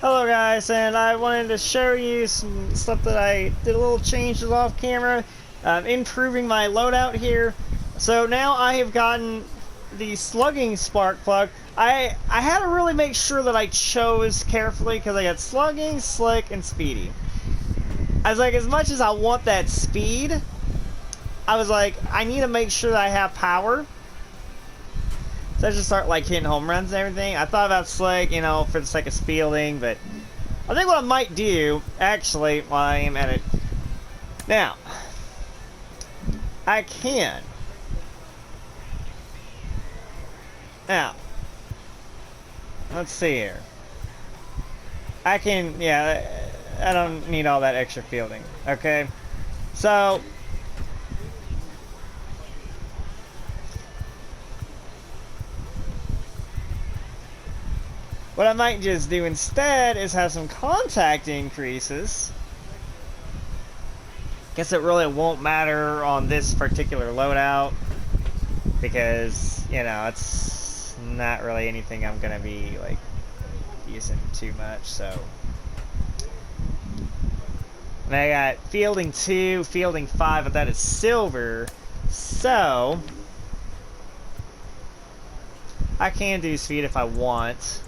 Hello guys, and I wanted to show you some stuff that I did a little changes off camera, improving my loadout here. So now I have gotten the slugging spark plug. I had to really make sure that I chose carefully because I got slugging, slick, and speedy. I was like, as much as I want that speed, I was like, I need to make sure that I have power. So I just start like hitting home runs and everything. I thought about slick, you know, for the sake of fielding, but I think what I might do, actually, while I am at it now, I can. Now, let's see here. I can, yeah, I don't need all that extra fielding, okay? So, what I might just do instead is have some contact increases. Guess it really won't matter on this particular loadout because, you know, it's not really anything I'm gonna be like using too much, so. And I got fielding 2, fielding 5, but that is silver, so I can do speed if I want.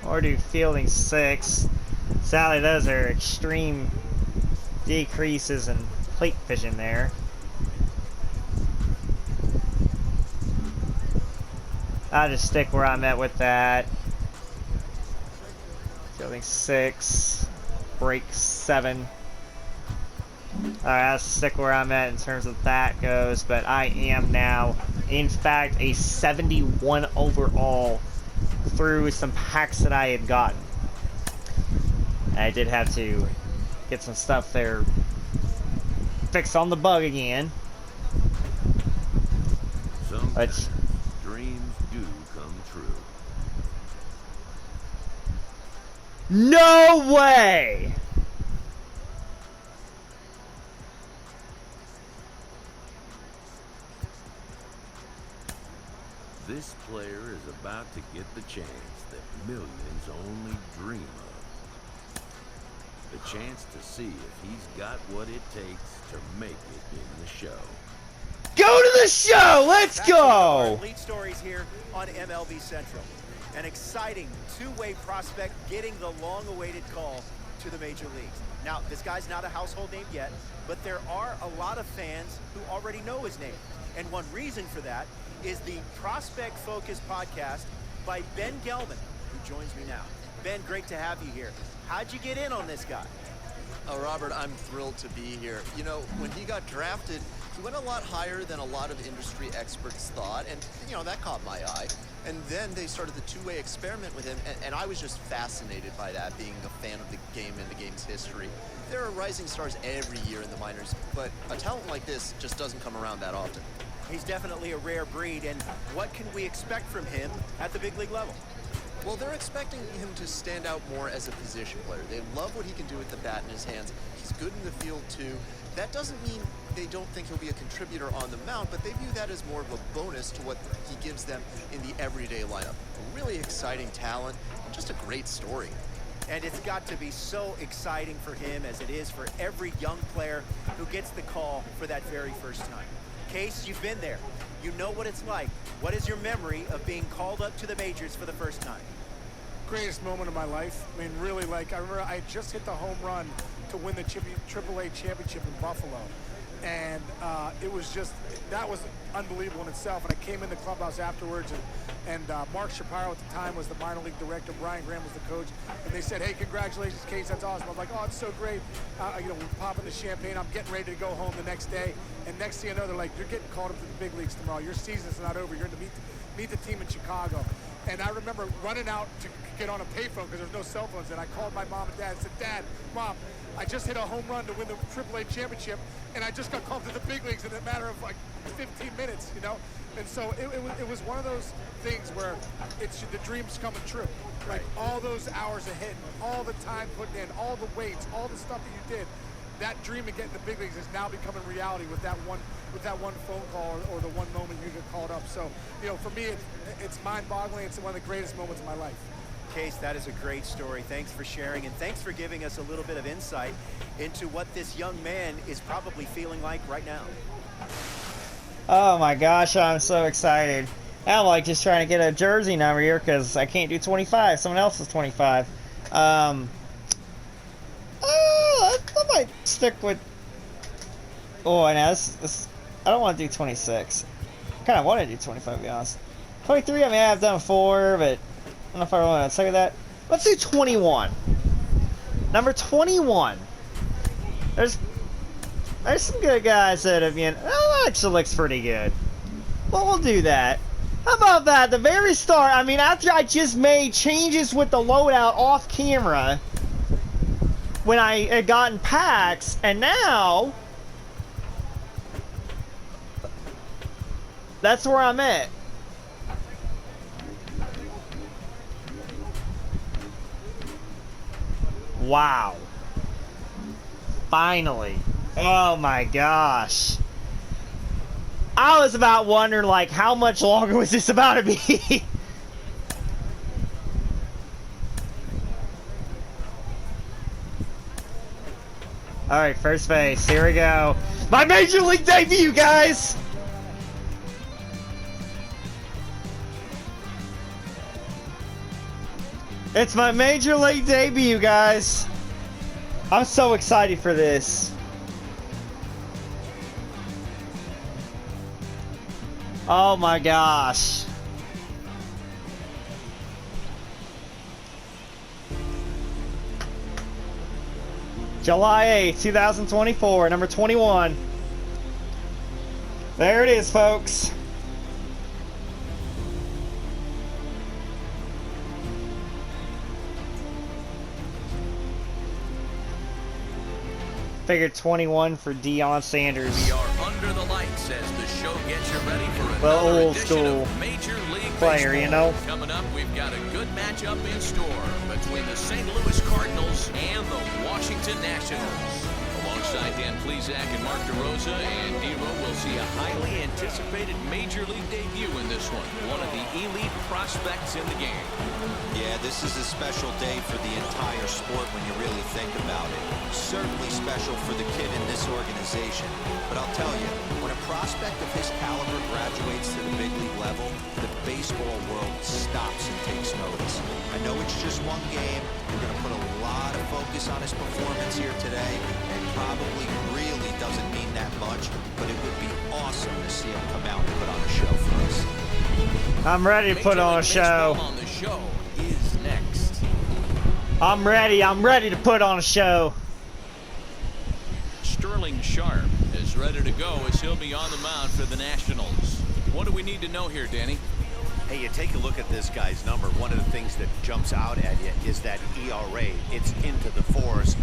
Or do fielding 6. Sadly, those are extreme decreases in plate vision there. I'll just stick where I'm at with that. Fielding 6, break 7. Alright, I'll stick where I'm at in terms of that goes, but I am now, in fact, a 71 overall through some packs that I had gotten. I did have to get some stuff there fixed on the bug again. Sometimes dreams do come true. No way! This player is about to get the chance that millions only dream of. The chance to see if he's got what it takes to make it in the show. Go to the show! Let's go! Lead stories here on MLB Central. An exciting two-way prospect getting the long-awaited call to the major leagues. Now, this guy's not a household name yet, but there are a lot of fans who already know his name. And one reason for that is the Prospect Focus podcast by Ben Gelman, who joins me now. Ben, great to have you here. How'd you get in on this guy? Oh, Robert, I'm thrilled to be here. You know, when he got drafted, he went a lot higher than a lot of industry experts thought, and, you know, that caught my eye. And then they started the two-way experiment with him, and I was just fascinated by that, being a fan of the game and the game's history. There are rising stars every year in the minors, but a talent like this just doesn't come around that often. He's definitely a rare breed, and what can we expect from him at the big league level? Well, they're expecting him to stand out more as a position player. They love what he can do with the bat in his hands. He's good in the field, too. That doesn't mean they don't think he'll be a contributor on the mound, but they view that as more of a bonus to what he gives them in the everyday lineup. A really exciting talent, and just a great story. And it's got to be so exciting for him as it is for every young player who gets the call for that very first time. Case, you've been there. You know what it's like. What is your memory of being called up to the majors for the first time? Greatest moment of my life. I mean, really, like, I remember I just hit the home run to win the AAA championship in Buffalo. And it was just, that was unbelievable in itself. And I came in the clubhouse afterwards, and Mark Shapiro at the time was the minor league director. Brian Graham was the coach. And they said, hey, congratulations, Case, that's awesome. I was like, oh, it's so great. You know, we're popping the champagne. I'm getting ready to go home the next day. And next thing you know, they're like, you're getting called up to the big leagues tomorrow. Your season's not over. You're going to meet the team in Chicago. And I remember running out to get on a payphone because there's no cell phones. And I called my mom and dad and said, Dad, Mom, I just hit a home run to win the AAA championship, and I just got called to the big leagues in a matter of like 15 minutes, you know? And so it was one of those things where it's the dream's coming true. Like all those hours of hitting, all the time putting in, all the weights, all the stuff that you did, that dream of getting the big leagues is now becoming reality with that one phone call or the one moment you get called up. So, you know, for me, it's mind-boggling. It's one of the greatest moments of my life. Case, that is a great story. Thanks for sharing, and thanks for giving us a little bit of insight into what this young man is probably feeling like right now. Oh my gosh, I'm so excited. I'm like just trying to get a jersey number here because I can't do 25. Someone else is 25. I might stick with. Oh, I know this. I don't want to do 26. I kind of want to do 25, to be honest. 23, I mean, I've done 4, but I don't know if I really want to stick with that. Let's do 21. Number 21. There's some good guys that have, you know, that actually looks pretty good. Well, we'll do that. How about that? The very start, I mean, after I just made changes with the loadout off camera when I had gotten packs, and now that's where I'm at. Wow. Finally. Oh my gosh. I was about wondering, like, how much longer was this about to be? Alright, first base. Here we go. My Major League debut, guys! It's my Major League debut, guys. I'm so excited for this. Oh my gosh. July 8th, 2024, number 21. There it is, folks. Figured 21 for Deion Sanders. We are under the lights as the show gets you ready for another Well, old edition school of Major League player, Baseball. you know? Coming up, we've got a good matchup in store between the St. Louis Cardinals and the Washington Nationals. Alongside Dan Plesac and Mark DeRosa, and D-Row will see a highly anticipated Major League debut in this one of the elite prospects in the game. Yeah, this is a special day for the entire sport when you really think about it. Certainly special for the kid in this organization. But I'll tell you, when a prospect of his caliber graduates to the big league level, the baseball world stops and takes notice. I know it's just one game. We're going to put a lot of focus on his performance here today. And probably really doesn't mean that much, but it would be awesome to see him come out and put on a show for us. I'm ready to put on a show. On the show is next. I'm ready to put on a show. Sterling Sharp is ready to go as he'll be on the mound for the Nationals. What do we need to know here, Danny? Hey, you take a look at this guy's number. One of the things that jumps out at you is that ERA. It's into the fours.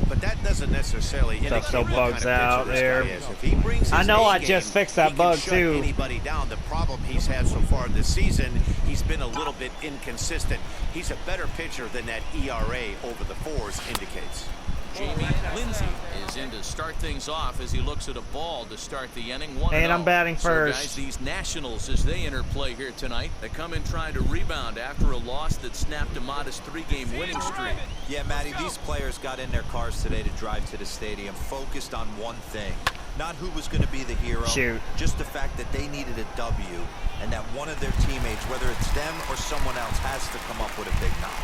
But that doesn't necessarily indicate still what bugs kind of out pitcher there. this guy is. If he brings his I know I A-game, just fixed that he bug, can shut too. anybody down. The problem he's had so far this season, he's been a little bit inconsistent. He's a better pitcher than that ERA over the fours indicates. Jamie Lindsay is in to start things off as he looks at a ball to start the inning. 1-0. And I'm batting So first. guys, these Nationals, as they enter play here tonight, they come in trying to rebound after a loss that snapped a modest 3-game winning streak. Yeah, Matty, these players got in their cars today to drive to the stadium focused on one thing. Not who was going to be the hero, Shoot. just the fact that they needed a W and that one of their teammates, whether it's them or someone else, has to come up with a big knock.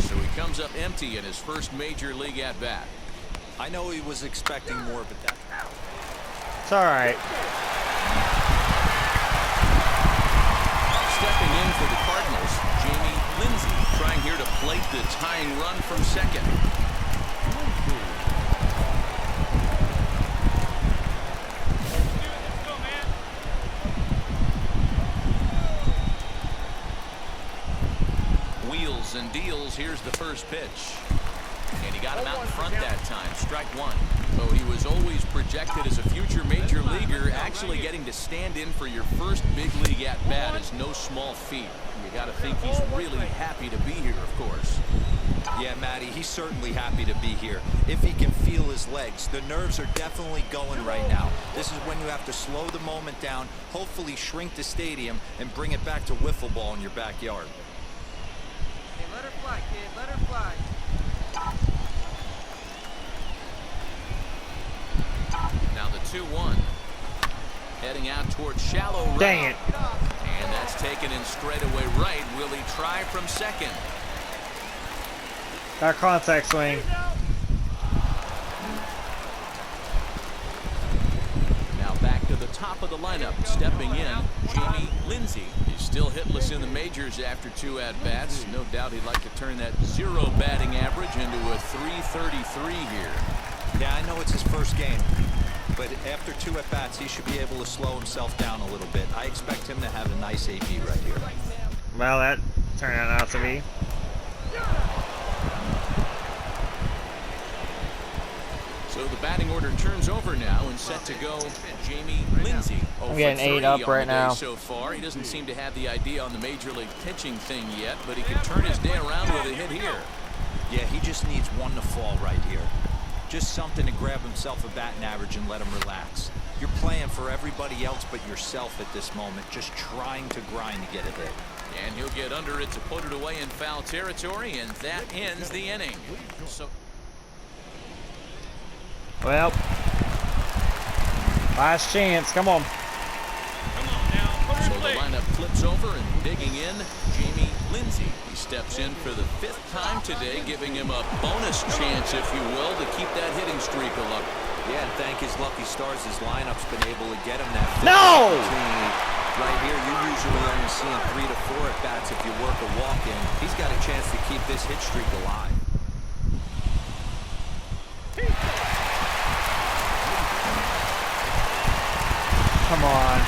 So he comes up empty in his first major league at-bat. I know he was expecting more, but that's... It's alright. Stepping in for the Cardinals, Jamie Lindsay trying here to plate the tying run from second. Wheels and deals. Here's the first pitch. And he got him out in front that time. Strike one. Though he was always projected as a future major leaguer, actually getting to stand in for your first big league at-bat is no small feat. You got to think he's really happy to be here, of course. Yeah, Matty, he's certainly happy to be here. If he can feel his legs, the nerves are definitely going right now. This is when you have to slow the moment down, hopefully shrink the stadium, and bring it back to wiffle ball in your backyard. Hey, let her fly, kid. Let her fly. Now the 2-1. Heading out towards shallow right. Dang it. And that's taken in straightaway right. Will he try from second? Our contact swing. Now back to the top of the lineup. Stepping in, Jamie Lindsay. He's still hitless in the majors after 2 at-bats. No doubt he'd like to turn that 0 batting average into a .333 here. Yeah, I know it's his first game, but after 2 at-bats, he should be able to slow himself down a little bit. I expect him to have a nice AB right here. Well, that turned out not to be. So the batting order turns over now and set to go Jamie Lindsay. I'm getting 8 up right now. So far, he doesn't seem to have the idea on the major league pitching thing yet, but he can turn his day around with a hit here. Yeah, he just needs one to fall right here. Just something to grab himself a batting average and let him relax. You're playing for everybody else but yourself at this moment, just trying to grind to get a hit. And he'll get under it to put it away in foul territory, and that ends the inning. So Well, last chance. Come on. So the lineup flips over and digging in, Jamie Lindsay. He steps in for the 5th time today, giving him a bonus chance, if you will, to keep that hitting streak alive. Yeah, and thank his lucky stars, his lineup's been able to get him that No! opportunity. Right here, you're usually only seeing 3 to 4 at-bats if you work a walk-in. He's got a chance to keep this hit streak alive. Come on.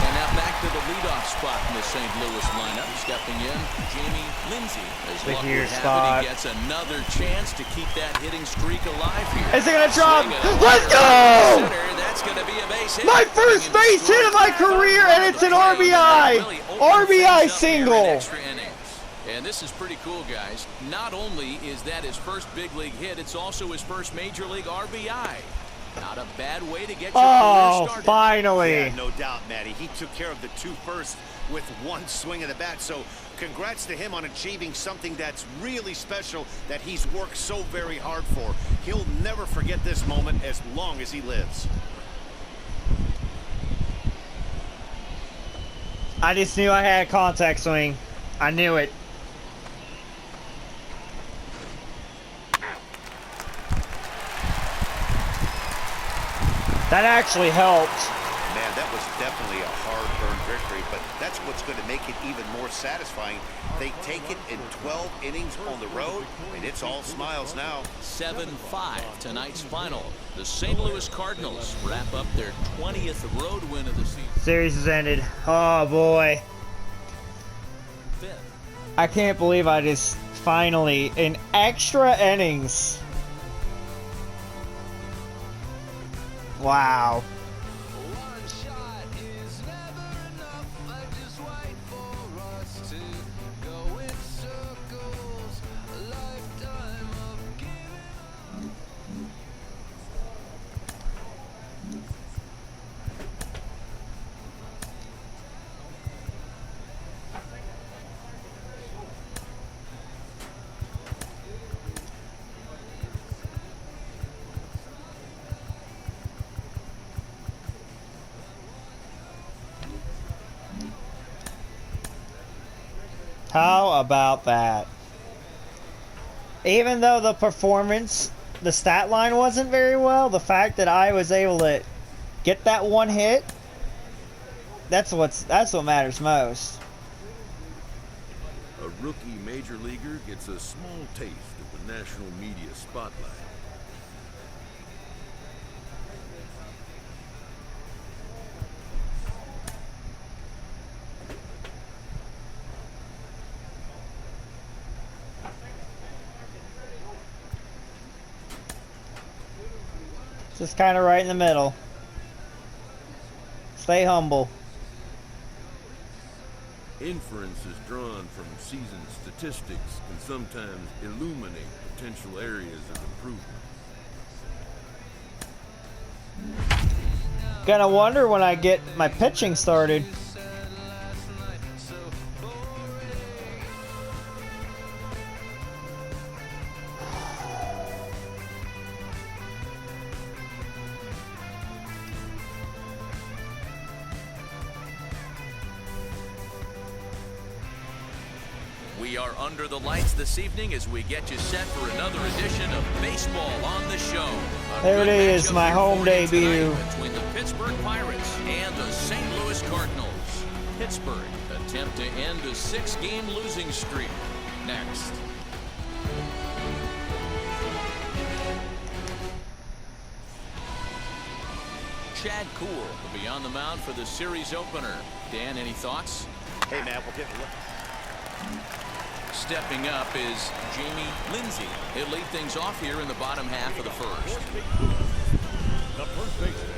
And now back to the leadoff spot in the St. Louis lineup. Stepping in, Jamie Lindsay. As The luck here would have spot. it, he gets another chance to keep that hitting streak alive here. Is it gonna drop? Swing and a Let's liner go! center. That's gonna be a base hit. My first Bringing base hit of my career, and it's an RBI. RBI single. And this is pretty cool, guys. Not only is that his first big league hit, it's also his first major league RBI. Not a bad way to get your career Oh, started. finally. Yeah, no doubt, Matty. He took care of the 2 first with 1 swing of the bat. So congrats to him on achieving something that's really special that he's worked so very hard for. He'll never forget this moment as long as he lives. I just knew I had a contact swing. I knew it. That actually helped. Man, that was definitely a hard-earned victory, but that's what's going to make it even more satisfying. They take it in 12 innings on the road, and it's all smiles now. 7-5 tonight's final. The St. Louis Cardinals wrap up their 20th road win of the season. Series has ended. Oh boy. 5th. I can't believe I just finally, in extra innings. Wow. One shot is never enough. I just wait for us to go in circles. A lifetime of giving. How about that? Even though the performance, the stat line wasn't very well, the fact that I was able to get that 1 hit, that's what matters most. A rookie major leaguer gets a small taste of the national media spotlight. Just kind of right in the middle. Stay humble. Inference is drawn from season statistics can sometimes illuminate potential areas of improvement. Gonna wonder when I get my pitching started. We are under the lights this evening as we get you set for another edition of Baseball on the Show. There it is, my home debut. Between the Pittsburgh Pirates and the St. Louis Cardinals. Pittsburgh attempt to end a 6-game losing streak. Next. Chad Kuhl will be on the mound for the series opener. Dan, any thoughts? Hey, man, we'll get a look. Stepping up is Jamie Lindsay. He'll lead things off here in the bottom half of the first. The first baseman,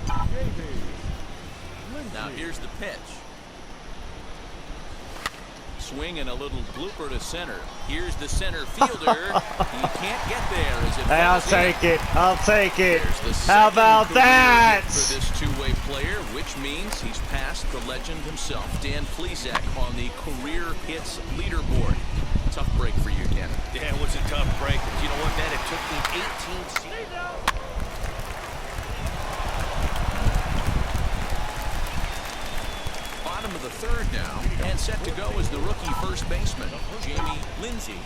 Jamie. Now here's the pitch. Swing and a little blooper to center. Here's the center fielder. He can't get there as it Hey, I'll falls in. take it. I'll take it. There's the How second about career that? hit for this two-way player, which means he's passed the legend himself, Dan Plesac, on the career hits leaderboard. Tough break for you, Dan. Yeah, it was a tough break, but you know what, man? It took me 18 seasons. Bottom of the third now, and set to go is the rookie first baseman, Jamie Lindsay.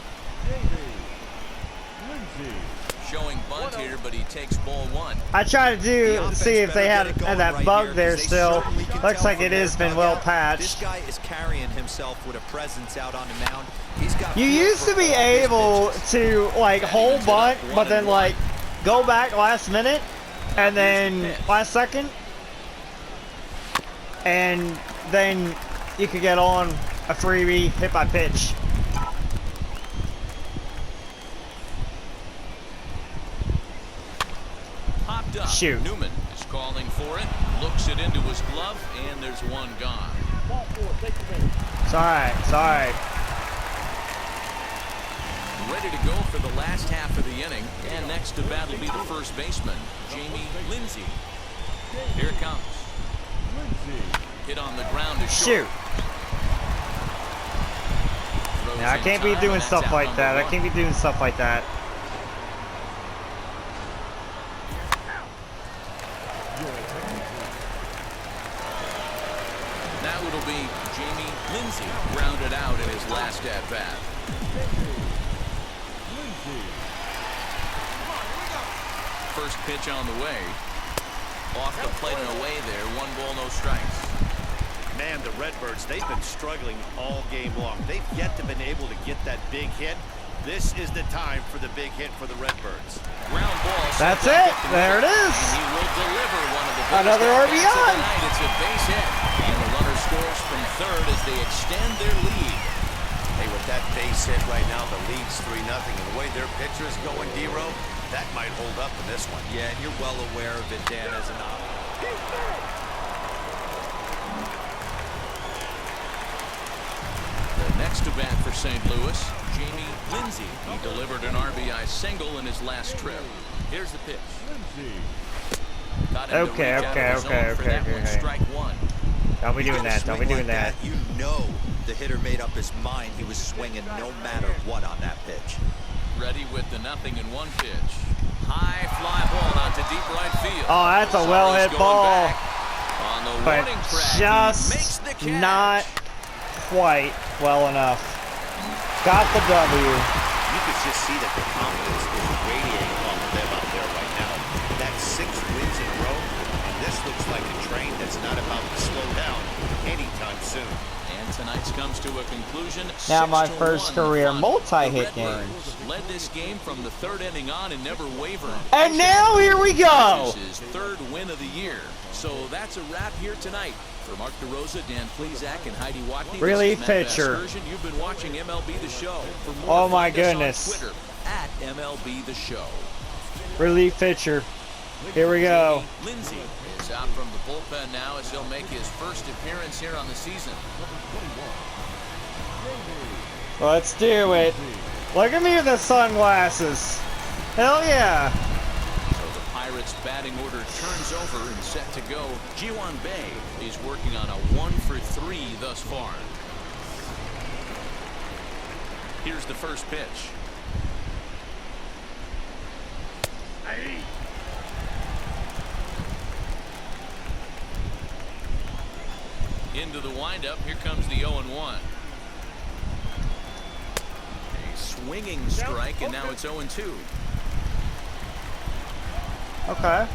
Showing bunt here, but he takes ball one. I try to see if they had that bug there still. Looks like it has been well This patched. guy is carrying himself with a presence out on the mound. He's got You used to be able to like hold bunt, but then like go back last minute and then last second, and then you could get on a freebie hit by pitch. Popped up. Shoot. Newman is calling for it, looks it into his glove, and there's one gone. It's alright, it's alright. Ready to go for the last half of the inning, and next to bat will be the first baseman, Jamie Lindsay. Here it comes. Hit on the ground to short. Shoot. Now I can't be doing stuff like that. I can't be doing stuff like that. Now it'll be Jamie Lindsay grounded out in his last at bat. First pitch on the way. Off the plate and away there. 1 ball, no strikes. Man, the Redbirds, they've been struggling all game long. They've yet to been able to get that big hit. This is the time for the big hit for the Redbirds. Ground ball. That's it. There it is. He will deliver one of the Another biggest at-bats of RBI. the night. It's a base hit. And the runner scores from third as they extend their lead. Hey, with that base hit right now, the lead's 3-0. And the way their pitcher is going, D-Row, that might hold up in this one. Yeah, and you're well aware of it, Dan, as an The next to bat for St. Louis, Jamie Lindsay. He delivered an RBI single in his last trip. Here's the pitch. Got him to Okay, reach out okay, of his okay, zone for okay, that one. okay. Strike one. Don't be doing that. Don't be doing that. You know the hitter made up his mind. He was swinging no matter what on that pitch. Ready with the 0-1 pitch. High fly ball out to deep right field. Oh, that's a well hit Going ball, back. On the but warning track, he makes just the catch. not quite well enough. Got the W. You could just see that the confidence is radiating off of them out there right now. That's 6 wins in a row, and this looks like a train that's not about to slow down anytime soon. And tonight's comes to a conclusion. Now my 6-1 first career final. multi-hit The Redbirds game. led this game from the third inning on and never wavered. And now here we go. This is his 3rd win of the year. So that's a wrap here tonight. For Mark DeRosa, Dan Plesac, and Heidi Watney, Relief this is Matt pitcher. Vasgersian. You've been watching MLB The Show. For more, Oh my find us on goodness. Twitter at MLB The Show. Relief pitcher. Here we go. Lindsay is out from the bullpen now as he'll make his first appearance here on the season. Let's do it. Look at me with the sunglasses. Hell yeah. So the Pirates batting order turns over and set to go. Ji-Hwan Bae is working on a 1-for-3 thus far. Here's the first pitch. Into the windup. Here comes the 0-1. A swinging strike, and now it's 0-2. Okay.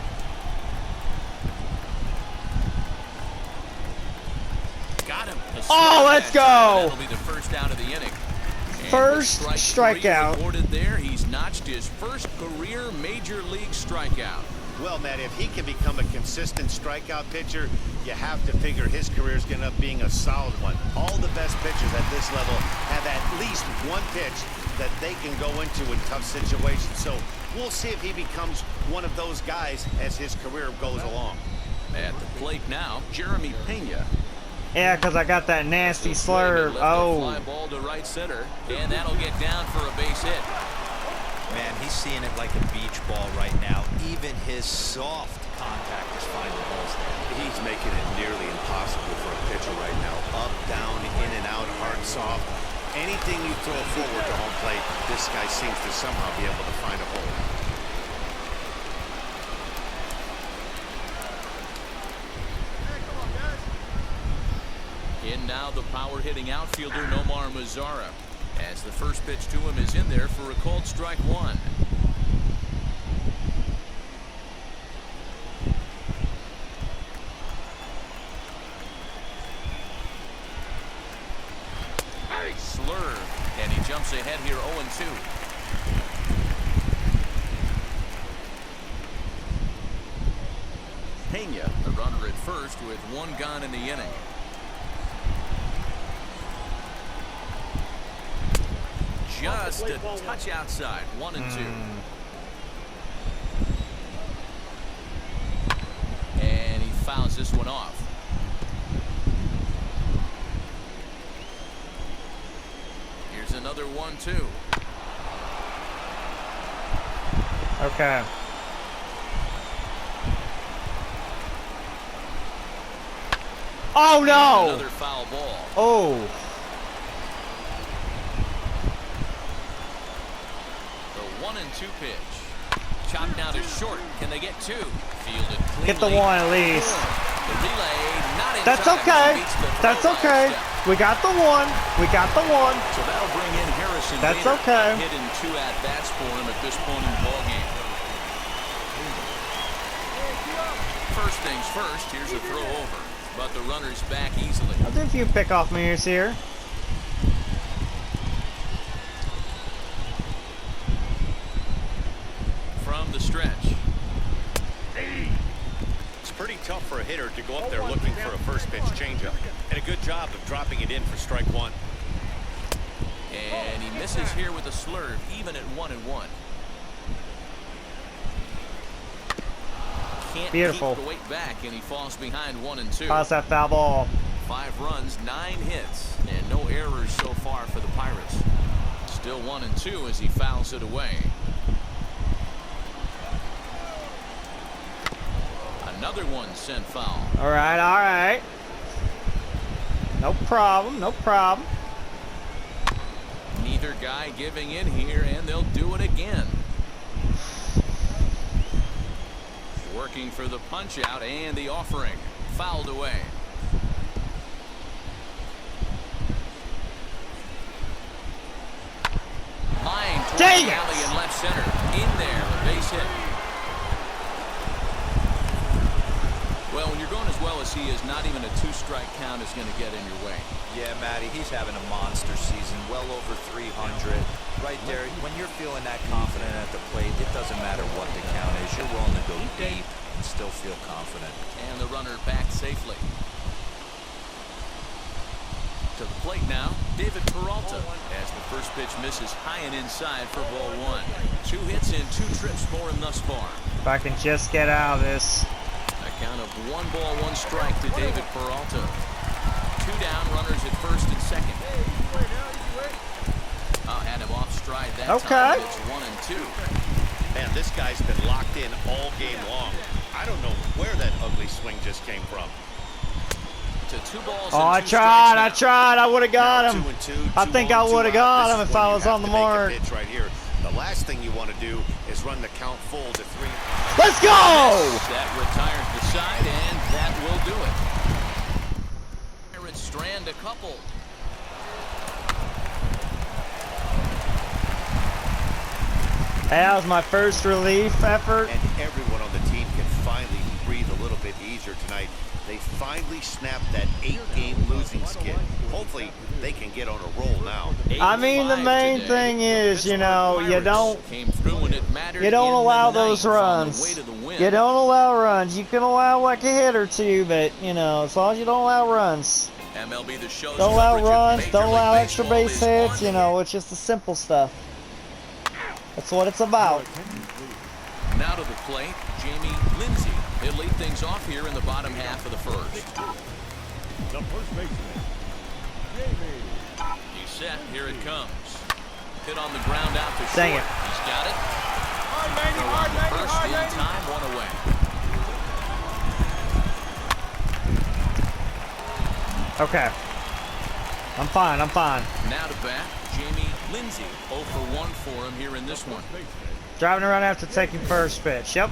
Got him. Oh, let's go. That'll be the first out of the inning. And First with strike strikeout. three recorded there. He's notched his first career major league strikeout. Well, Matt, if he can become a consistent strikeout pitcher, you have to figure his career is going to end up being a solid one. All the best pitchers at this level have at least one pitch that they can go into in tough situations. So we'll see if he becomes one of those guys as his career goes along. At the plate now, Jeremy Pena. Yeah, because I got that nasty slurve. Oh. Fly ball to right center, and that'll get down for a base hit. Man, he's seeing it like a beach ball right now. Even his soft contact is finding balls there. He's making it nearly impossible for a pitcher right now. Up, down, in and out, hard, soft. Anything you throw forward to home plate, this guy seems to somehow be able to find a hole. In now the power-hitting outfielder Nomar Mazara, as the first pitch to him is in there for a called strike one. Slurve, and he jumps ahead here 0-2. Pena, the runner at first with one gone in the inning. Just a touch outside, 1-2. And he fouls this one off. Here's another 1-2. Okay. Oh no! Another foul ball. Oh. The 1-2 pitch. Chopped down to short. Can they get two? Fielded cleanly. Get the one at least. The relay, not in That's time. okay. Beats the throw That's by a okay. step. We got the one. We got the one. So that'll bring in Harrison. That's Bader. okay. Hit in 2 at-bats for him at this point in the ballgame. First things first, here's a throw over. But the runner's back easily. I'll do a few pickoff moves here. From the stretch. It's pretty tough for a hitter to go up there looking for a first pitch changeup. And a good job of dropping it in for strike one. And he misses here with a slurve, even at 1-1. Can't Beautiful. keep the weight back, and he falls behind 1-2. Toss that foul ball. 5 runs, 9 hits, and no errors so far for the Pirates. Still 1-2 as he fouls it away. Another one sent foul. All right, all right. No problem, no problem. Neither guy giving in here, and they'll do it again. Working for the punch out and the offering. Fouled away. Line towards Dang the it! alley in left center. In there, a base hit. Well, when you're going as well as he is, not even a 2-strike count is going to get in your way. Yeah, Matty, he's having a monster season, well over 300. Right there, when you're feeling that confident at the plate, it doesn't matter what the count is. You're willing to go deep and still feel confident. And the runner back safely. To the plate now, David Peralta, as the first pitch misses high and inside for ball one. 2 hits and 2 trips for him thus far. If I can just get out of this. A count of 1 ball, 1 strike to David Peralta. 2 down, runners at first and second. Had him off stride that time. It's 1 and 2. Man, this guy's been locked in all game long. I don't know where that ugly swing just came from. To 2 balls. Oh, I tried. I would have got him. I think I would have got him if I was on the mark. Right here. The last thing you want to do is run the count full to 3. Let's go! That retires the side, and that will do it. Pirates strand a couple. That was my first relief effort. And everyone on the team can finally breathe a little bit easier tonight. They finally snapped that 8-game losing skid. Hopefully, they can get on a roll now. I mean, the main thing is, you know, you don't allow those runs. You don't allow runs. You can allow like a hit or two, but, you know, as long as you don't allow runs. MLB The Show's don't allow runs, Major don't allow League extra Baseball base hits, you know, it's just the simple stuff. That's what it's about. Now to the plate, Jamie Lindsay. He'll lead things off here in the bottom half of the first. The first baseman, Jamie. He's set. Here it comes. Hit on the ground out to short. Dang it. He's got it. Hard, baby, hard, baby, First hard, in baby. time, 1 away. Okay. I'm fine. Now to bat, Jamie Lindsay. 0 for 1 for him here in this one. Driving around after taking first pitch. Yep.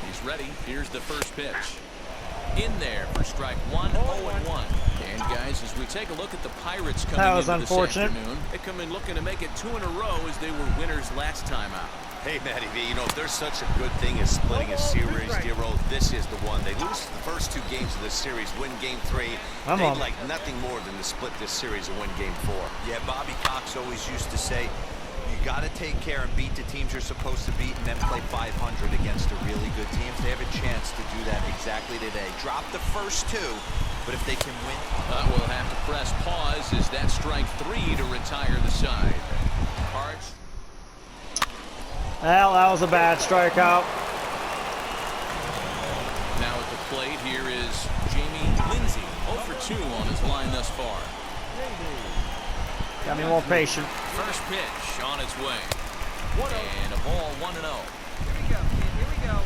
He's ready. Here's the first pitch. In there for strike 1, 0-1. And guys, as we take a look at the Pirates coming into this afternoon, they come in looking to make it 2 in a row as they were winners last time out. Hey, Matty V, you know, if there's such a good thing as splitting a series, Dero, this is the one. They lose the first 2 games of this series, win Game 3. They'd like nothing more than to split this series and win Game 4. Yeah, Bobby Cox always used to say, you got to take care and beat the teams you're supposed to beat and then play 500 against the really good teams. They have a chance to do that exactly today. Drop the first 2, but if they can win. We'll have to press pause as that strike 3 to retire the side. Cards. Well, that was a bad strikeout. Now at the plate, here is Jamie Lindsay. 0 for 2 on his line thus far. Got me more patient. First pitch on its way. And a ball 1-0. Here we go, kid. Here we go.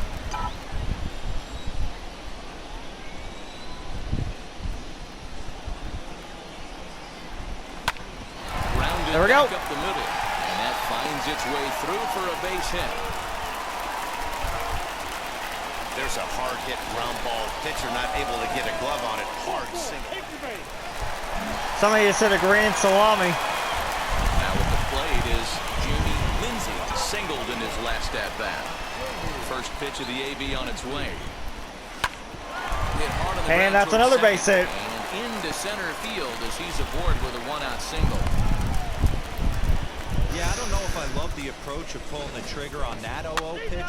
Grounded there we go. Back up the middle. And that finds its way through for a base hit. There's a hard hit ground ball. Pitcher not able to get a glove on it. Hard single. Somebody just hit a grand salami. Now at the plate is Jamie Lindsay, singled in his last at-bat. First pitch of the AB on its way. Hit hard on the And ground that's towards another second. base hit. And into center field as he's aboard with a 1-out single. Yeah, I don't know if I love the approach of pulling the trigger on that 0-0 pitch.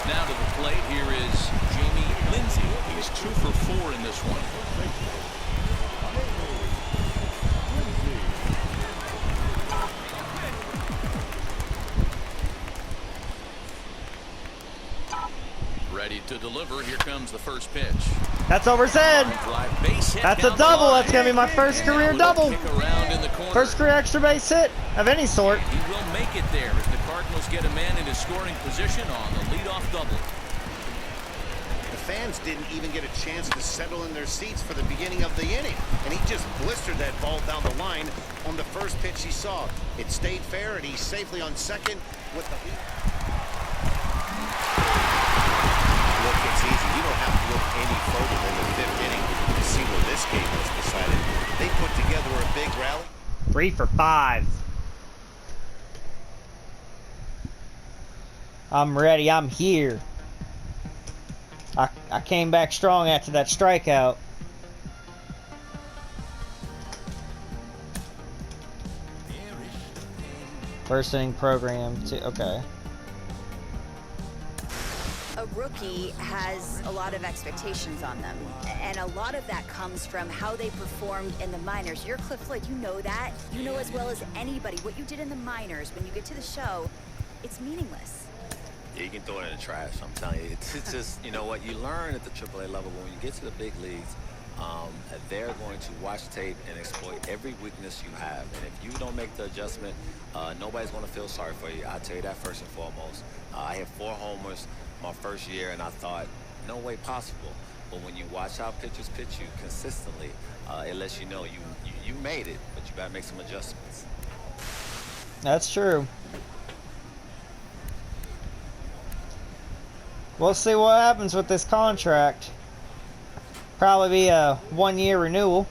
Now to the plate, here is Jamie Lindsay. He's 2 for 4 in this one. Ready to deliver. Here comes the first pitch. That's over his head. That's a double. That's going to be my first career double. First career extra base hit of any sort. He will make it there as the Cardinals get a man in his scoring position on the leadoff double. The fans didn't even get a chance to settle in their seats for the beginning of the inning, and he just blistered that ball down the line on the first pitch he saw. It stayed fair, and he's safely on second with the lead. Look, it's easy. You don't have to look any further than the 5th inning to see where this game was decided. They put together a big rally. 3 for 5. I'm ready. I'm here. I came back strong after that strikeout. First inning program. Okay. A rookie has a lot of expectations on them, and a lot of that comes from how they performed in the minors. You're Cliff Floyd, you know that. You know as well as anybody what you did in the minors. When you get to the show, it's meaningless. Yeah, you can throw it in the trash. I'm telling you, it's just, you know what, you learn at the AAA level, but when you get to the big leagues, they're going to watch tape and exploit every weakness you have. And if you don't make the adjustment, nobody's going to feel sorry for you. I'll tell you that first and foremost. I hit 4 homers my first year, and I thought, no way possible. But when you watch how pitchers pitch you consistently, it lets you know you made it, but you got to make some adjustments. That's true. We'll see what happens with this contract. Probably be a 1-year renewal.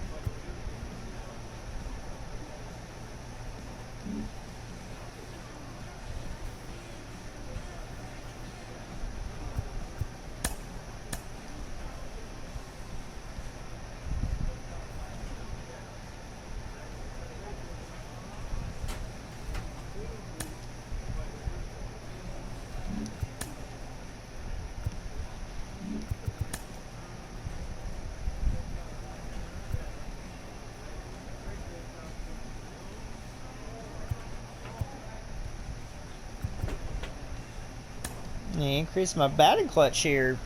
Increase my batting clutch here.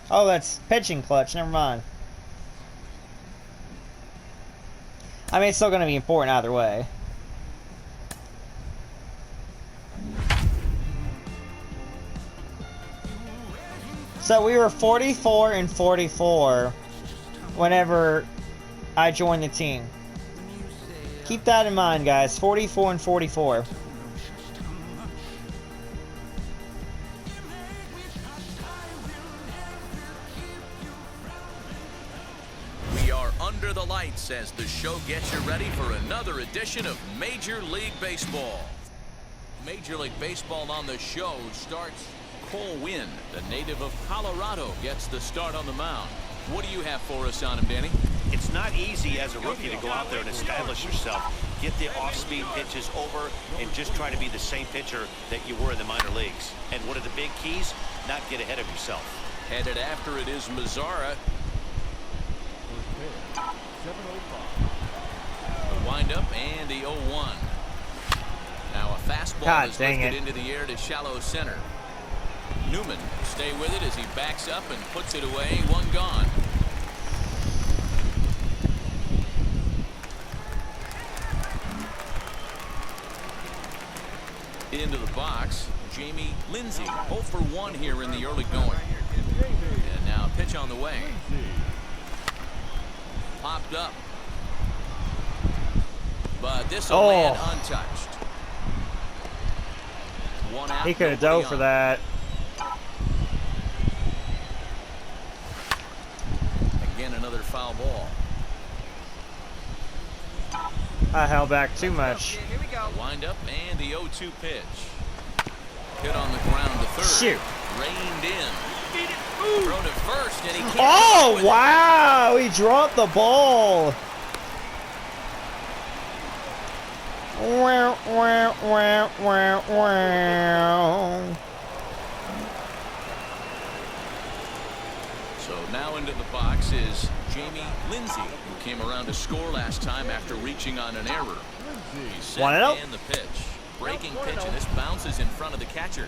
Oh, that's pitching clutch. Never mind. I mean, it's still going to be important either way. So we were 44 and 44 whenever I joined the team. Keep that in mind, guys. 44 and 44. We are under the lights as the show gets you ready for another edition of Major League Baseball. Major League Baseball on the show starts. Cole Winn, the native of Colorado, gets the start on the mound. What do you have for us on him, Danny? It's not easy as a rookie to go out there and establish yourself, get the off-speed pitches over, and just try to be the same pitcher that you were in the minor leagues. And one of the big keys, not get ahead of yourself. Headed after it is Mazzara. The windup and the 0-1. Now a fastball is lifted into the air to shallow center. Newman stay with it as he backs up and puts it away. 1 gone. Into the box, Jamie Lindsay, 0 for 1 here in the early going. And now pitch on the way. Popped up. But this will land untouched. 1 out. He could have dove for that. Again, another foul ball. I held back too much. Here we go. Wind up and the 0-2 pitch. Hit on the ground to third. Shoot. Reined in. Throw to first and he can't. Oh, wow. He dropped the ball. Wow, wow, wow, wow, wow. So now into the box is Jamie Lindsay, who came around to score last time after reaching on an error. He's set and the pitch. Breaking pitch, and this bounces in front of the catcher.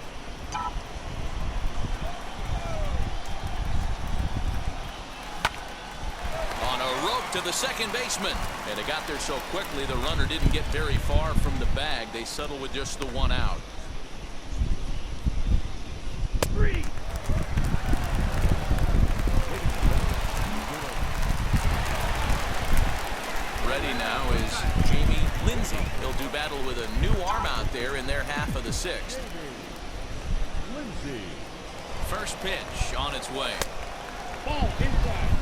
On a rope to the second baseman. And it got there so quickly the runner didn't get very far from the bag. They settle with just the 1 out. Ready now is Jamie Lindsay. He'll do battle with a new arm out there in their half of the 6th. First pitch on its way.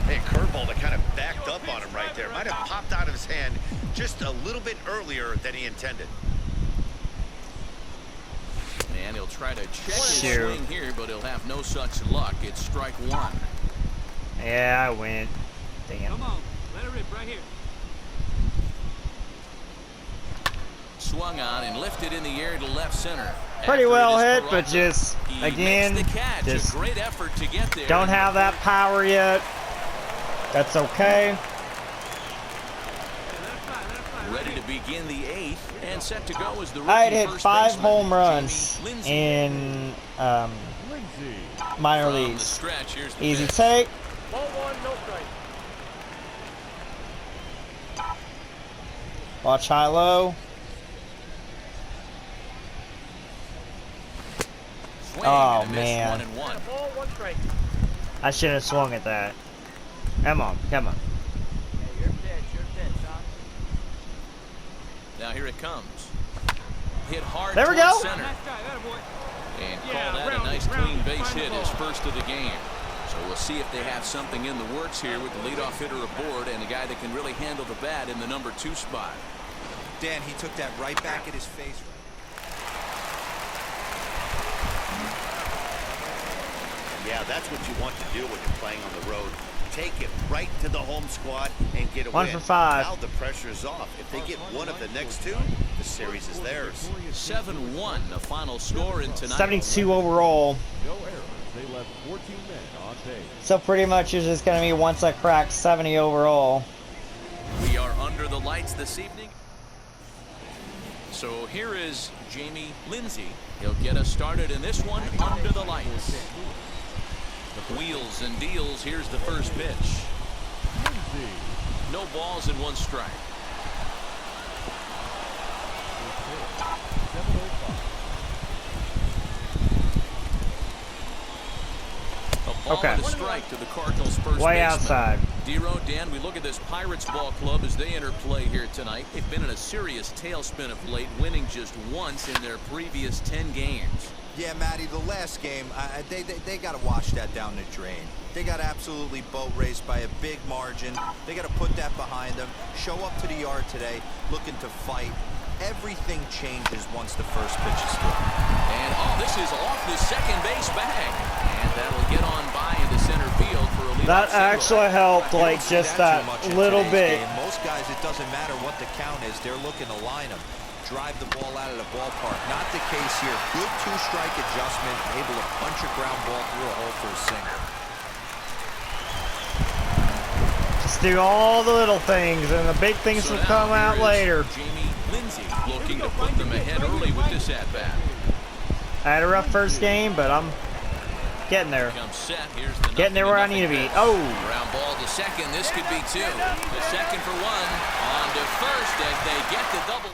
Hey, curveball that kind of backed up on him right there. Might have popped out of his hand just a little bit earlier than he intended. And he'll try to check his swing here, but he'll have no such luck. It's strike 1. Yeah, I win. Damn. Come on, let it rip right here. Swung on and lifted in the air to left center. Pretty After well it is hit, but Peralta, just, he again, makes the catch. just A great effort to get there. don't have that power yet. That's okay. Ready to begin the 8th and set to go as the rookie I had hit first 5 baseman, home runs Jamie Lindsey. in minor From the leagues. stretch, here's the Easy pitch. take. Ball one, no strike. Watch high low. Swing Oh, and a miss, man. 1-1. Ball one strike. I shouldn't have swung at that. Come on, come on. Your pitch, huh? Now here it comes. Hit hard There we towards go. center. Nice guy, that boy. And Yeah, call that a round nice it, round clean it, base find the hit, ball. his first of the game. So we'll see if they have something in the works here with the leadoff hitter aboard and a guy that can really handle the bat in the number 2 spot. Dan, he took that right back at his face. Yeah, that's what you want to do when you're playing on the road. Take it right to the home squad and get a 1 win. for 5. Now the pressure is off. If they get one of the next 2, the series is theirs. 7-1, the final score in tonight. 72 overall. No errors. They left 14 men on base. So pretty much it's just going to be once I crack 70 overall. We are under the lights this evening. So here is Jamie Lindsey. He'll get us started in this one under the lights. Wheels and deals. Here's the first pitch. No balls and 1 strike. A ball Okay. and a strike to the Cardinals' first Way baseman. outside. Dero, Dan, we look at this Pirates ball club as they enter play here tonight. They've been in a serious tailspin of late, winning just once in their previous 10 games. Yeah, Matty, the last game, they got to wash that down the drain. They got absolutely boat raced by a big margin. They got to put that behind them. Show up to the yard today looking to fight. Everything changes once the first pitch is thrown. And, oh, this is off the second base bag. And that'll get on by into center field for a leadoff That single. actually helped, You like, don't see just too that much in little today's bit. game. Most guys, it doesn't matter what the count is. They're looking to line them, drive the ball out of the ballpark. Not the case here. Good 2-strike adjustment, able to punch a ground ball through a hole for a single. Just do all the little things, and the big things So will now come out here is later. Jamie Lindsey looking to put them ahead early with this at-bat. I had a rough first game, but I'm getting there. Comes set. Here's the Getting there where I need to be. Oh! Ground ball to second. This could be 2. The second for 1. On to first as they get the double.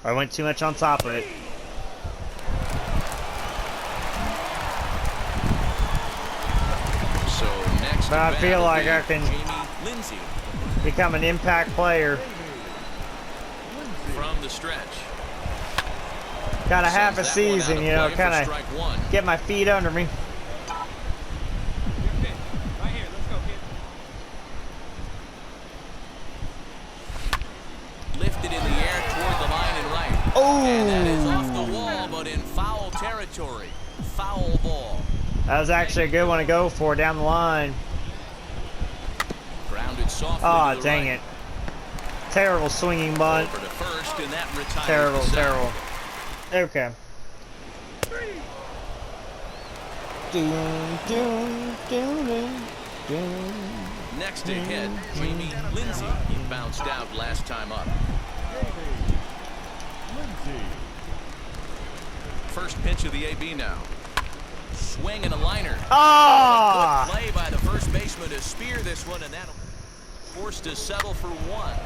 I went too much on top of it. So next But I at feel bat like will I be can Jamie Lindsey become an impact player. from the stretch. Got a half a Sends that one out season, of you know, play for kind of strike 1. get my feet under me. Your pitch. Right here, let's go, kid. Lifted in the air toward the line and right. Oh! And that is off the wall, but in foul territory. Foul ball. That was actually a good one to go for down the line. Grounded softly Ah, to the dang right. it. Terrible swinging bunt. Over to first, and that retires Terrible, the side. terrible. Okay. Doom, doom, doom, doom, doom. Next to hit, Jamie Lindsey. He bounced out last time up. First pitch of the AB now. Swing and a liner. Ah! Good play by the first baseman to spear this one, and that'll forced to settle for 1.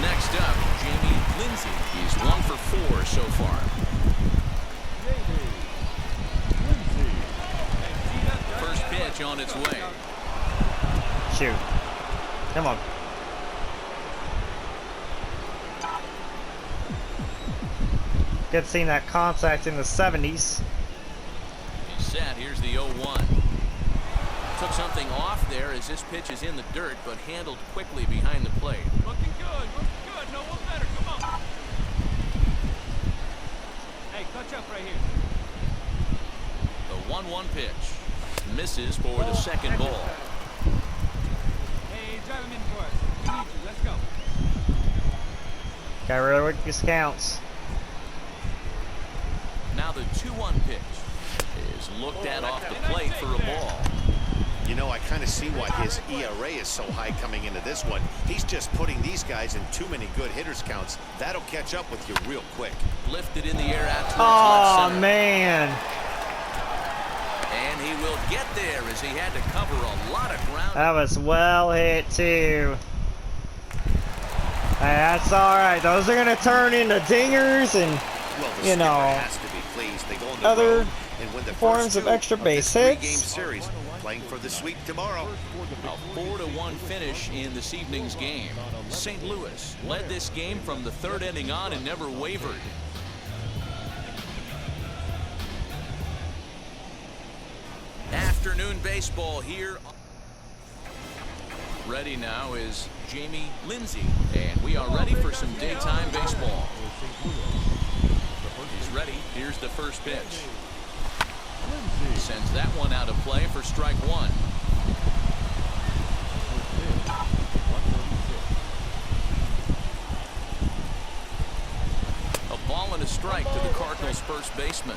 Next up, Jamie Lindsey. He's 1 for 4 so far. First pitch on its way. Shoot. Come on. Good seeing that contact in the 70s. He's set. Here's the 0-1. Took something off there as this pitch is in the dirt, but handled quickly behind the plate. Looking good, no one better, come on. Hey, catch up right here. The 1-1 pitch. Misses for the second ball. Hey, drive him in for us. We need you. Let's go. Gotta really work these counts. Now the 2-1 pitch is looked at off the plate for a ball. You know, I kind of see why his ERA is so high coming into this one. He's just putting these guys in too many good hitters counts. That'll catch up with you real quick. Lifted in the air out towards left Oh, center. man. And he will get there as he had to cover a lot of ground. That was well hit, too. Hey, that's alright. Those are going to turn into dingers and, Well, the you skipper know, has to be pleased. They go on the other road and win the forms first of two extra base this hits. three-game series, playing for the sweep tomorrow. A 4-1 finish in this evening's game. St. Louis led this game from the third inning on and never wavered. Afternoon baseball here. Ready now is Jamie Lindsay, and we are ready for some daytime baseball. He's ready. Here's the first pitch. Sends that one out of play for strike one. A ball and a strike to the Cardinals' first baseman.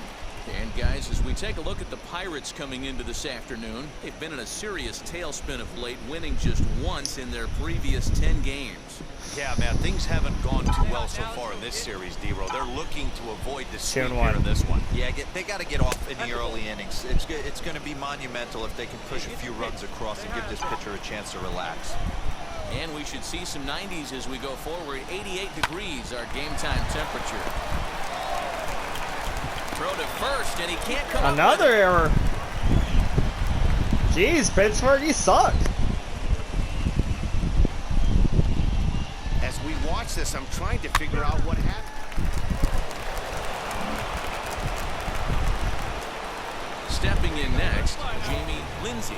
And guys, as we take a look at the Pirates coming into this afternoon, they've been in a serious tailspin of late, winning just once in their previous 10 games. Yeah, man, things haven't gone too well so far in this series, D-Row. They're looking to avoid the sweep here in this one. Yeah, they got to get off in the early innings. It's going to be monumental if they can push a few runs across and give this pitcher a chance to relax. And we should see some 90s as we go forward. 88 degrees, our game time temperature. Throw to first, and he can't come up Another with it. error. Jeez, Pittsburgh, you suck. As we watch this, I'm trying to figure out what happened. Stepping in next, Jamie Lindsay.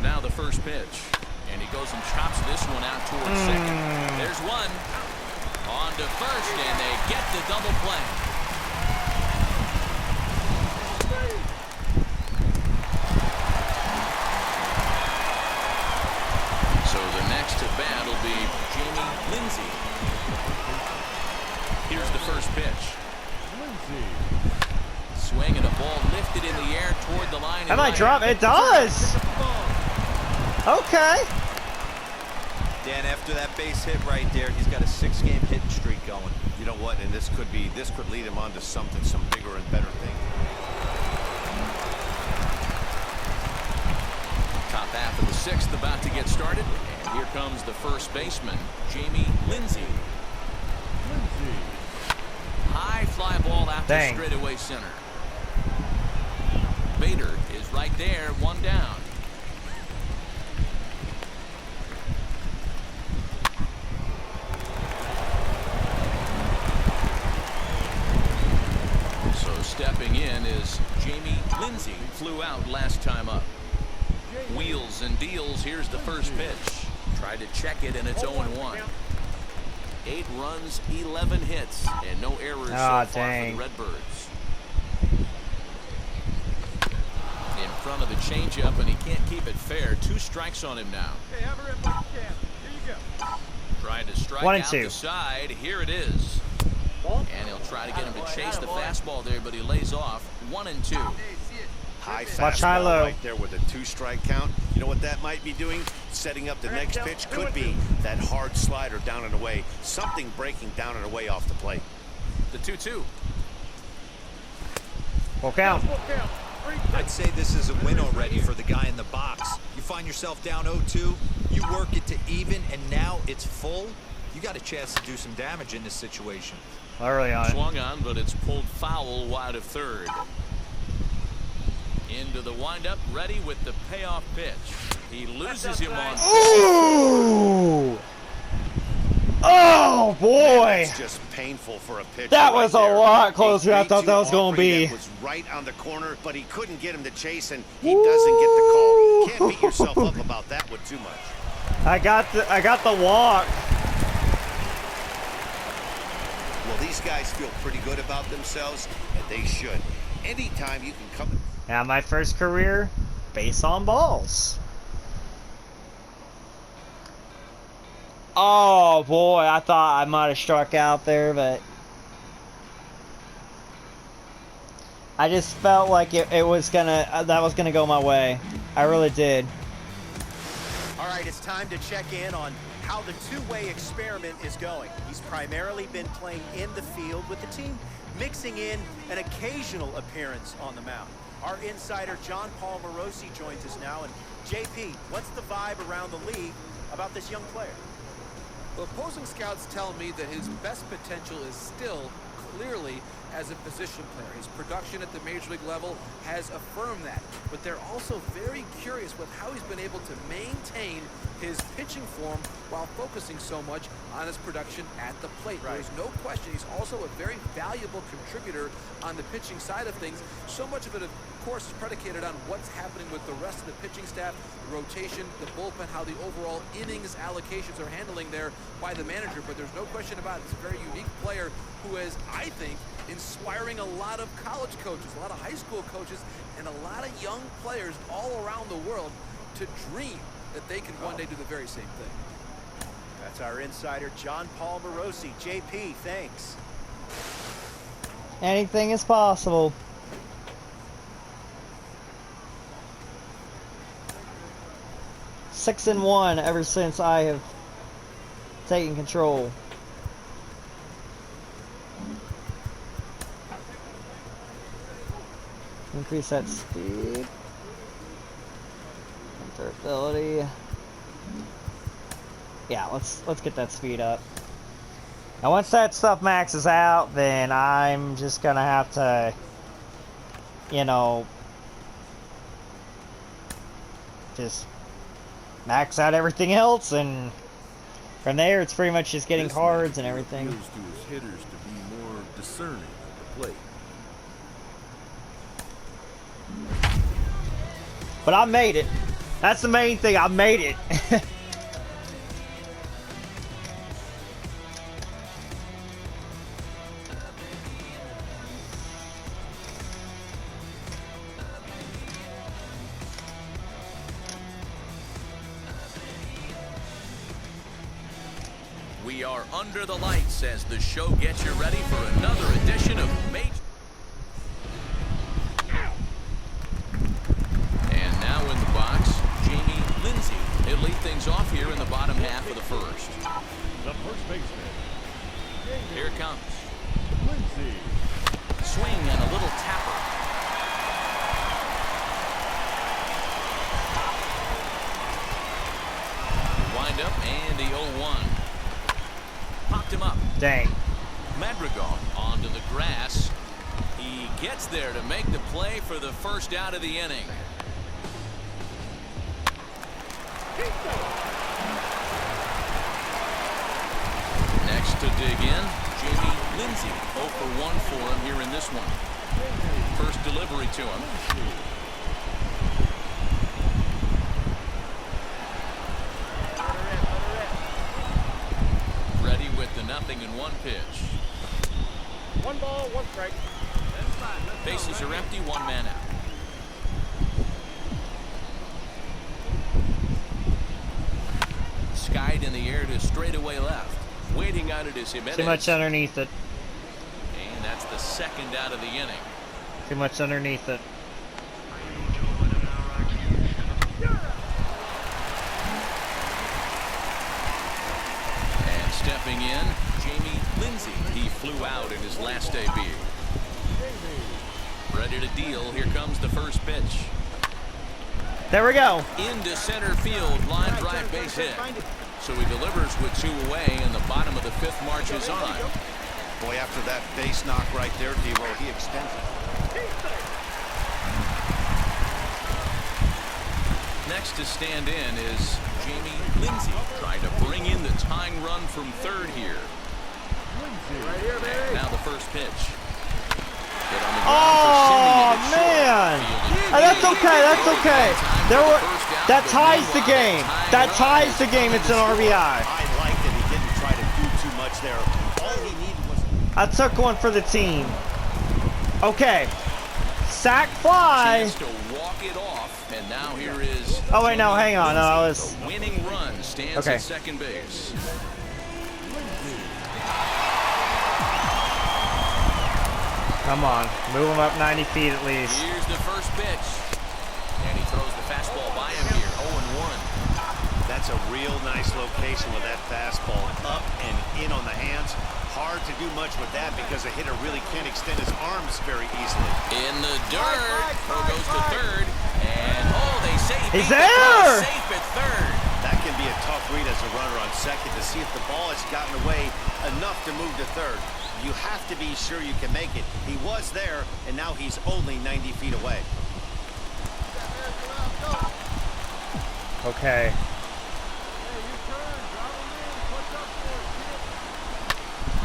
Now the first pitch, and he goes and chops this one out towards second. There's one on to first, and they get the double play. So the next to bat will be Jamie Lindsay. Here's the first pitch. Swing and a ball lifted in the air toward the line. That might drop. It does. Okay. Dan, after that base hit right there, he's got a 6-game hitting streak going. You know what? And this could lead him on to some bigger and better thing. Top half of the sixth about to get started. And here comes the first baseman, Jamie Lindsay. High fly ball out to straightaway center. Bader is right there, one down. So stepping in is Jamie Lindsay. Flew out last time up. Wheels and deals. Here's the first pitch. Tried to check it, and it's 0-1. 8 runs, 11 hits, and no errors so far for the Redbirds. In front of the changeup, and he can't keep it fair. 2 strikes on him now. Hey, have her in like you can. Here you go. Trying to strike 1 and out 2. the side. Here it is. And he'll try to get him to chase the fastball there, but he lays off. 1 and 2. High Watch high fastball low. right there with a 2-strike count. You know what that might be doing? Setting up the next pitch. Could be that hard slider down and away. Something breaking down and away off the plate. The 2-2. Full count. I'd say this is a win already for the guy in the box. You find yourself down 0-2, you work it to even, and now it's full. You got a chance to do some damage in this situation. Early on. Swung on, but it's pulled foul wide of third. Into the windup, ready with the payoff pitch. He loses him on. Ooh! Oh boy! It's just painful for a pitcher. That was right a there. lot closer than I 3-2 thought that was going to offering be. that was right on the corner, but he couldn't get him to chase, and he doesn't get the call. Can't beat yourself up about that one too much. I got the walk. Well, these guys feel pretty good about themselves, and they should. Anytime you can come... Now my first career base on balls. Oh boy, I thought I might have struck out there, but I just felt like it was gonna that was gonna go my way. I really did. All right, it's time to check in on how the two-way experiment is going. He's primarily been playing in the field with the team, mixing in an occasional appearance on the mound. Our insider, John Paul Morosi, joins us now. And JP, what's the vibe around the league about this young player? Well, opposing scouts tell me that his best potential is still clearly as a position player. His production at the major league level has affirmed that. But they're also very curious with how he's been able to maintain his pitching form while focusing so much on his production at the plate. Right. There's no question he's also a very valuable contributor on the pitching side of things. So much of it, of course, is predicated on what's happening with the rest of the pitching staff, the rotation, the bullpen, how the overall innings allocations are handling there by the manager. But there's no question about it. It's a very unique player who is, I think, inspiring a lot of college coaches, a lot of high school coaches, and a lot of young players all around the world to dream that they can one day do the very same thing. That's our insider, John Paul Morosi. JP, thanks. Anything is possible. Six and 1 ever since I have taken control. Increase that speed. Durability. Yeah, let's get that speed up. Now once that stuff maxes out, then I'm just gonna have to, you know, just max out everything else, and from there it's pretty much just getting cards and everything. Appeals to his hitters to be more discerning at the plate. But I made it. That's the main thing. I made it. We are under the lights as the show gets you ready for another edition of Major. And now in the box, Jamie Lindsay. He'll lead things off here in the bottom half of the first. The first baseman. Here it comes. Lindsay. Swing and a little tapper. Wind up and the 0-1. Popped him up. Dang. Madrigal onto the grass. He gets there to make the play for the first out of the inning. Next to dig in, Jamie Lindsay. 0 for 1 for him here in this one. First delivery to him. Ready with the 0-1 pitch. 1 ball, 1 strike. Bases are empty, 1 man out. Skied in the air to straightaway left. Waiting on it is Jimenez. Too much underneath it. And that's the second out of the inning. Too much underneath it. And stepping in, Jamie Lindsay. He flew out in his last debut. Ready to deal. Here comes the first pitch. There we go. Into center field, line drive base hit. So he delivers with 2 away, and the bottom of the 5th march is on. Boy, after that base knock right there, D-Roll, he extends it. Next to stand in is Jamie Lindsay, trying to bring in the tying run from third here. Right here, baby. And now the first pitch. Oh man! That's okay. That's okay. There were That ties the game. That ties the game. It's an RBI. I liked it. He didn't try to do too much there. All he needed was... I took one for the team. Okay. Sack fly. Chance to walk it off, and now here is... Oh, wait, no, hang on. No, I was... The winning run stands Okay. at second base. Come on. Move him up 90 feet at least. Here's the first pitch. And he throws the fastball by him here, 0-1. That's a real nice location with that fastball up and in on the hands. Hard to do much with that because a hitter really can't extend his arms very easily. In the dirt. Throw goes to third. And, they say he's there! Safe at third. That can be a tough read as a runner on second to see if the ball has gotten away enough to move to third. You have to be sure you can make it. He was there, and now he's only 90 feet away. Okay.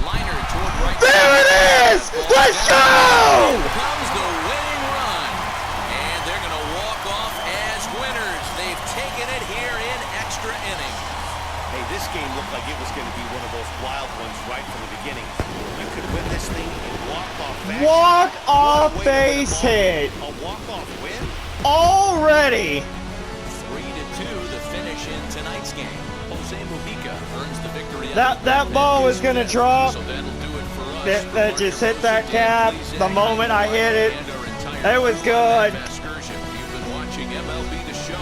Liner toward right. There it is! Let's go! Here comes the winning run. And they're going to walk off as winners. They've taken it here in extra innings. Hey, this game looked like it was going to be one of those wild ones right from the beginning. You could win this thing in walk-off fashion. Walk-off base hit. A walk-off win? Already. 3-2 the finish in tonight's game. Jose Mujica earns the victory. That ball was going to drop. So that'll do it for us. That just hit that cap the moment I hit it. It was good. You've been watching MLB The Show.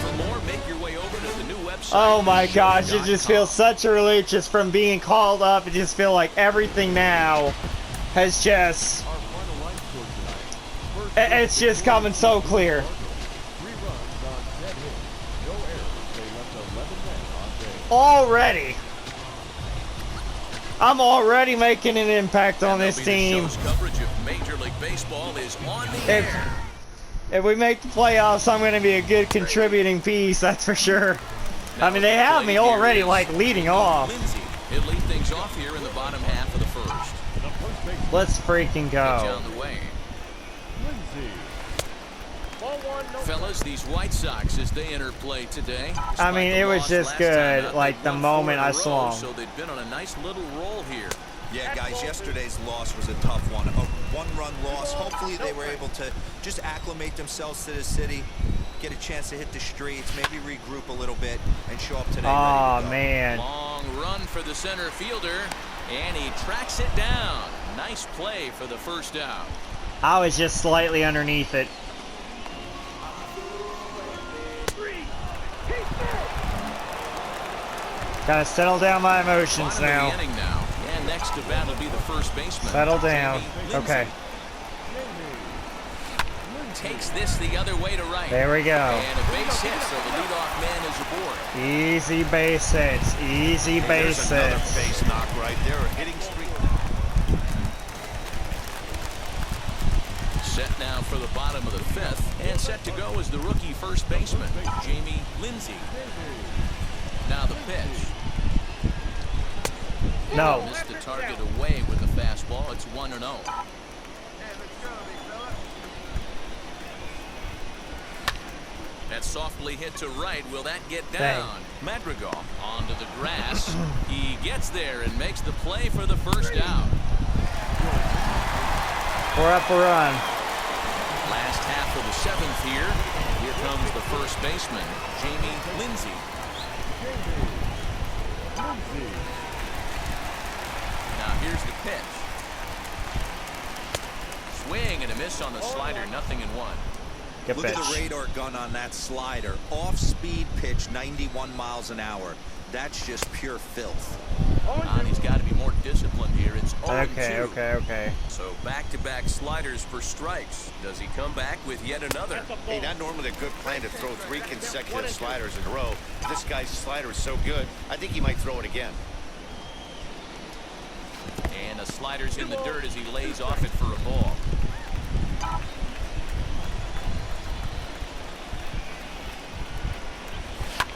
For more, make your way over to the new website. Oh my gosh, it just feels such a relief just from being called up. It just feels like everything now has just... It's just coming so clear. Already. I'm already making an impact on this team. Coverage of Major League Baseball is on the air. If we make the playoffs, I'm going to be a good contributing piece, that's for sure. I mean, they have me already, like, leading off. Lindsay, he'll lead things off here in the bottom half of the first. Let's freaking go. On the way. Fellas, these White Sox, as they enter play today. I mean, it was just good, like, the moment I saw them. So they've been on a nice little roll here. Yeah, guys, yesterday's loss was a tough one. A one-run loss. Hopefully they were able to just acclimate themselves to the city, get a chance to hit the streets, maybe regroup a little bit, and show up today. Oh, man. Long run for the center fielder, and he tracks it down. Nice play for the first out. I was just slightly underneath it. Gotta settle down my emotions now. And next to bat will be the first baseman. Settle down. Okay. Takes this the other way to right. There we go. And a base hit, so the leadoff man is aboard. Easy base hits. Easy base hits. Base knock right there. Hitting streak. Set now for the bottom of the fifth, and set to go is the rookie first baseman, Jamie Lindsay. Now the pitch. No. Missed the target away with the fastball. It's 1-0. That softly hit to right. Will that get down? Madrigal onto the grass. He gets there and makes the play for the first out. We're up a run. Last half of the seventh here. Here comes the first baseman, Jamie Lindsay. Now here's the pitch. Swing and a miss on the slider, 0-1. Look at the radar gun on that slider. Off-speed pitch, 91 miles an hour. That's just pure filth. And he's got to be more disciplined here. It's 0-2. Okay. So back-to-back sliders for strikes. Does he come back with yet another? Hey, not normally a good plan to throw 3 consecutive sliders in a row. This guy's slider is so good, I think he might throw it again. And the slider's in the dirt as he lays off it for a ball.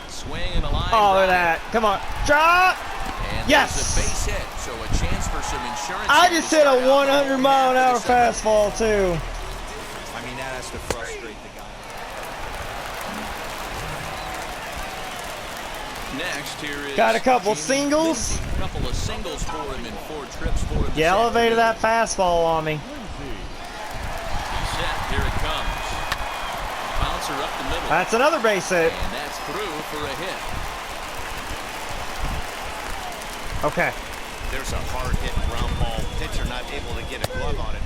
Swing and a line. Oh, look at that. Come on. Drop. And yes. A base hit, so a chance for some insurance. I just hit a 100-mile-an-hour fastball, too. I mean, that has to frustrate the guy. Next, here is got a couple Jamie singles. Lindsay. A couple of singles for him in 4 trips for him. You elevated that fastball on me. He's set. Here it comes. Bouncer up the middle. That's another base hit. And that's through for a hit. Okay. There's a hard hit ground ball. Pitcher not able to get a glove on it.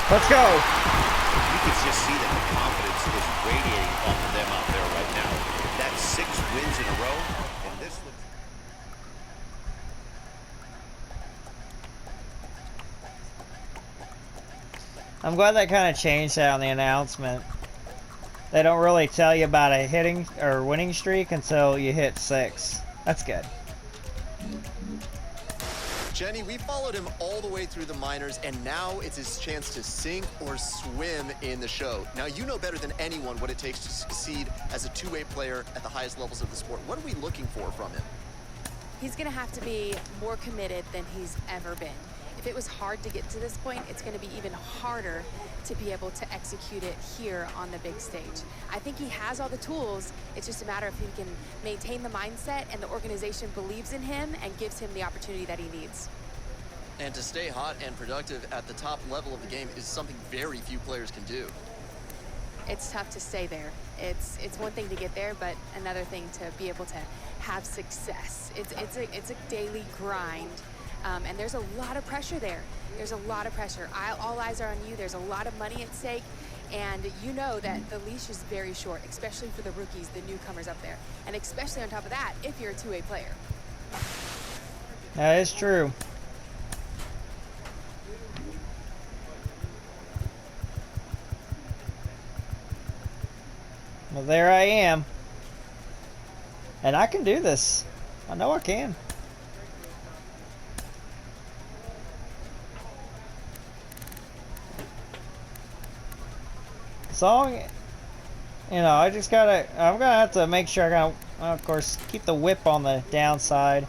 Let's go. You can just see that the confidence is radiating off of them out there right now. That's 6 wins in a row, and this looks... I'm glad that kind of changed that on the announcement. They don't really tell you about a hitting or winning streak until you hit 6. That's good. Jenny, we followed him all the way through the minors, and now it's his chance to sink or swim in the show. Now, you know better than anyone what it takes to succeed as a two-way player at the highest levels of the sport. What are we looking for from him? He's going to have to be more committed than he's ever been. If it was hard to get to this point, it's going to be even harder to be able to execute it here on the big stage. I think he has all the tools. It's just a matter of he can maintain the mindset and the organization believes in him and gives him the opportunity that he needs. And to stay hot and productive at the top level of the game is something very few players can do. It's tough to stay there. It's one thing to get there, but another thing to be able to have success. It's a daily grind. And there's a lot of pressure there. There's a lot of pressure. All eyes are on you. There's a lot of money at stake. And you know that the leash is very short, especially for the rookies, the newcomers up there. And especially on top of that, if you're a two-way player. That is true. Well, there I am. And I can do this. I know I can. Song, you know, I'm gonna have to make sure I gotta, of course, keep the whip on the downside,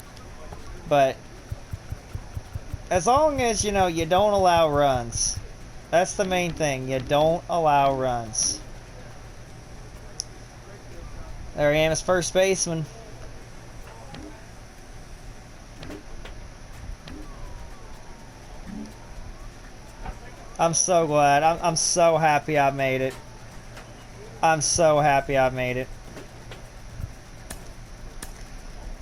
but as long as, you know, you don't allow runs, that's the main thing, you don't allow runs. There I am as first baseman. I'm so glad. I'm so happy I made it. I'm so happy I made it.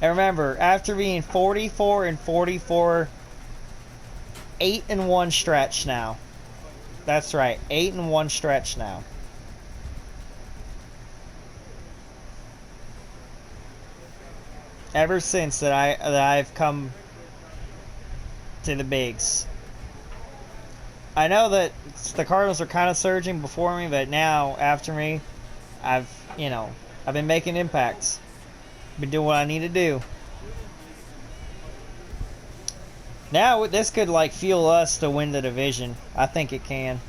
And remember, after being 44 and 44, 8-1 stretch now. That's right, 8-1 stretch now. Ever since I've come to the bigs. I know that the Cardinals are kind of surging before me, but now, after me, I've been making impacts. Been doing what I need to do. Now, this could, like, fuel us to win the division. I think it can.